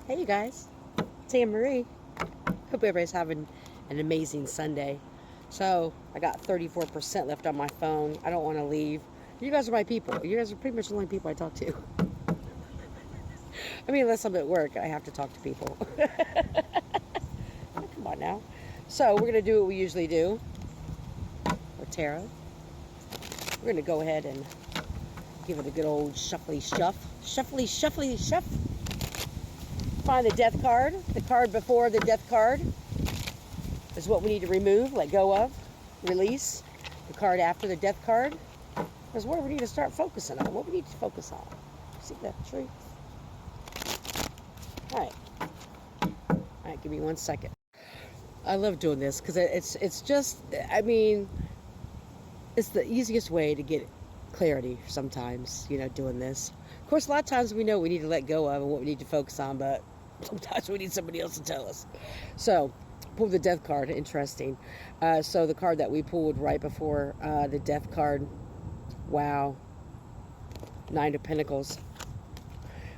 Hey you guys, it's Anne Marie. Hope everybody's having an amazing Sunday. So I got 34% left on my phone. I don't want to leave. You guys are my people. You guys are pretty much the only people I talk to. I mean, unless I'm at work, I have to talk to people. Oh, come on now. So we're gonna do what we usually do with tarot. We're gonna go ahead and give it a good old shuffly shuff. Shuffly, shuffly, shuff. Find the death card. The card before the death card is what we need to remove, let go of, release. The card after the death card is what we need to start focusing on, what we need to focus on. See that tree? All right, give me 1 second. I love doing this because it's just, I mean, it's the easiest way to get clarity sometimes, doing this. Of course, a lot of times we know we need to let go of and what we need to focus on, but sometimes we need somebody else to tell us. So, pull the death card. Interesting. So the card that we pulled right before the death card, wow, 9 of Pentacles,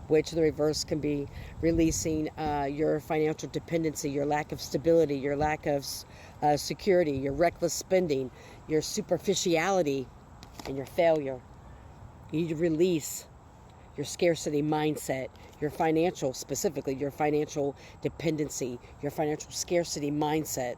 which the reverse can be releasing your financial dependency, your lack of stability, your lack of security, your reckless spending, your superficiality, and your failure. You need to release your scarcity mindset, your financial, specifically your financial dependency, your financial scarcity mindset,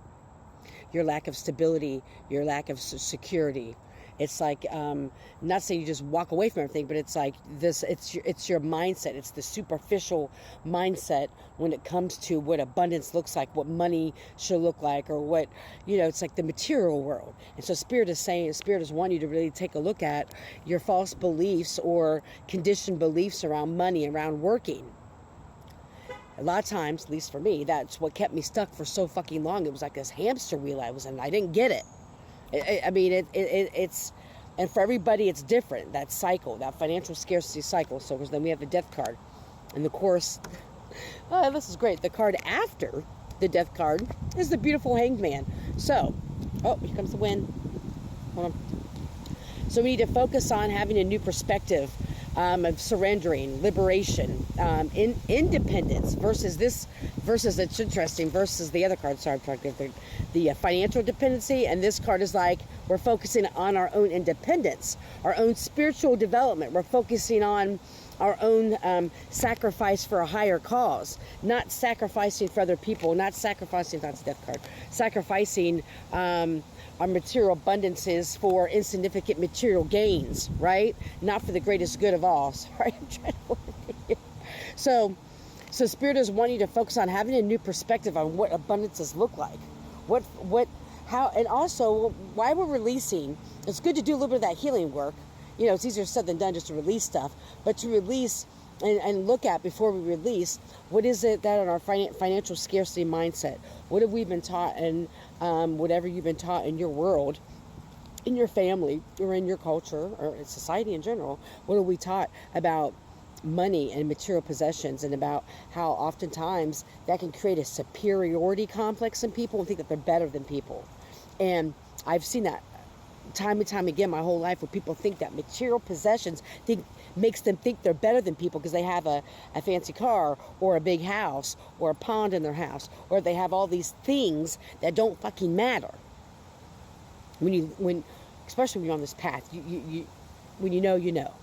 your lack of stability, your lack of security. It's like, not saying you just walk away from everything, but it's like this, it's your mindset. It's the superficial mindset when it comes to what abundance looks like, what money should look like, or what, it's like the material world. And so Spirit is wanting you to really take a look at your false beliefs or conditioned beliefs around money, around working. A lot of times, at least for me, that's what kept me stuck for so fucking long. It was like this hamster wheel I was in. I didn't get it. It's, and for everybody it's different, that cycle, that financial scarcity cycle. So then we have the death card, and of course, this is great. The card after the death card is the beautiful Hanged Man. So, oh, here comes the wind. Hold on. So we need to focus on having a new perspective of surrendering, liberation, independence versus it's interesting, versus the other card. Sorry, I'm trying to get the financial dependency, and this card is like we're focusing on our own independence, our own spiritual development. We're focusing on our own sacrifice for a higher cause, not sacrificing for other people, not sacrificing, that's the death card, sacrificing our material abundances for insignificant material gains, right? Not for the greatest good of all. Sorry, I'm trying to So Spirit is wanting you to focus on having a new perspective on what abundances look like. How, and also why we're releasing. It's good to do a little bit of that healing work. It's easier said than done just to release stuff, but to release and look at before we release, what is it that in our financial scarcity mindset, what have we been taught, and whatever you've been taught in your world, in your family, or in your culture, or in society in general, what are we taught about money and material possessions, and about how oftentimes that can create a superiority complex in people and think that they're better than people. And I've seen that time and time again my whole life, where people think that material possessions makes them think they're better than people because they have a fancy car, or a big house, or a pond in their house, or they have all these things that don't fucking matter. Especially when you're on this path, when you know.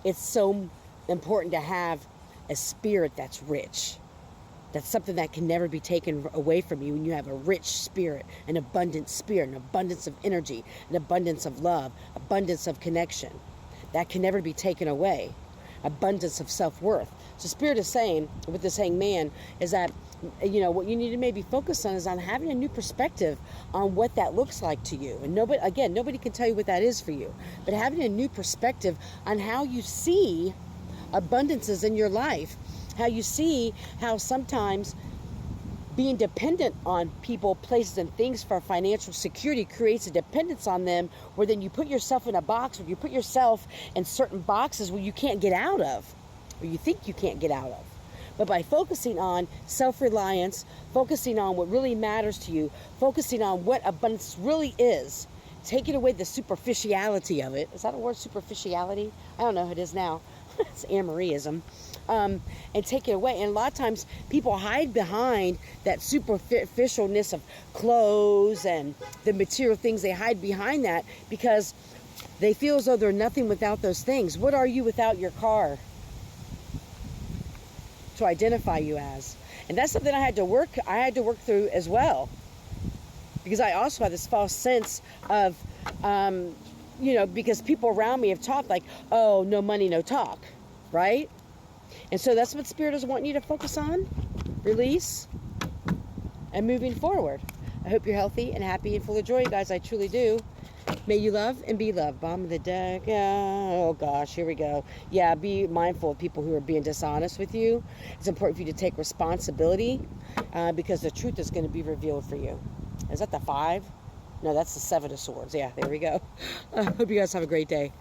It's so important to have a spirit that's rich. That's something that can never be taken away from you when you have a rich spirit, an abundant spirit, an abundance of energy, an abundance of love, abundance of connection. That can never be taken away. Abundance of self-worth. So Spirit is saying, with this Hanged Man, is that, what you need to maybe focus on is on having a new perspective on what that looks like to you. And nobody can tell you what that is for you. But having a new perspective on how you see abundances in your life. How you see how sometimes being dependent on people, places, and things for financial security creates a dependence on them, where then you put yourself in a box, or you put yourself in certain boxes where you can't get out of, or you think you can't get out of. But by focusing on self-reliance, focusing on what really matters to you, focusing on what abundance really is, taking away the superficiality of it. Is that a word, superficiality? I don't know, it is now. It's Anne Marieism. and take it away. And a lot of times people hide behind that superficialness of clothes and the material things. They hide behind that because they feel as though they're nothing without those things. What are you without your car? To identify you as. And that's something I had to work through as well, because I also had this false sense of because people around me have talked like, oh, no money, no talk, right? And so that's what Spirit is wanting you to focus on, release, and moving forward. I hope you're healthy and happy and full of joy, guys. I truly do. May you love and be loved. Bottom of the deck. Oh gosh, here we go. Yeah, be mindful of people who are being dishonest with you. It's important for you to take responsibility because the truth is going to be revealed for you. Is that the 5? No, that's the 7 of Swords. Yeah, there we go. I hope you guys have a great day.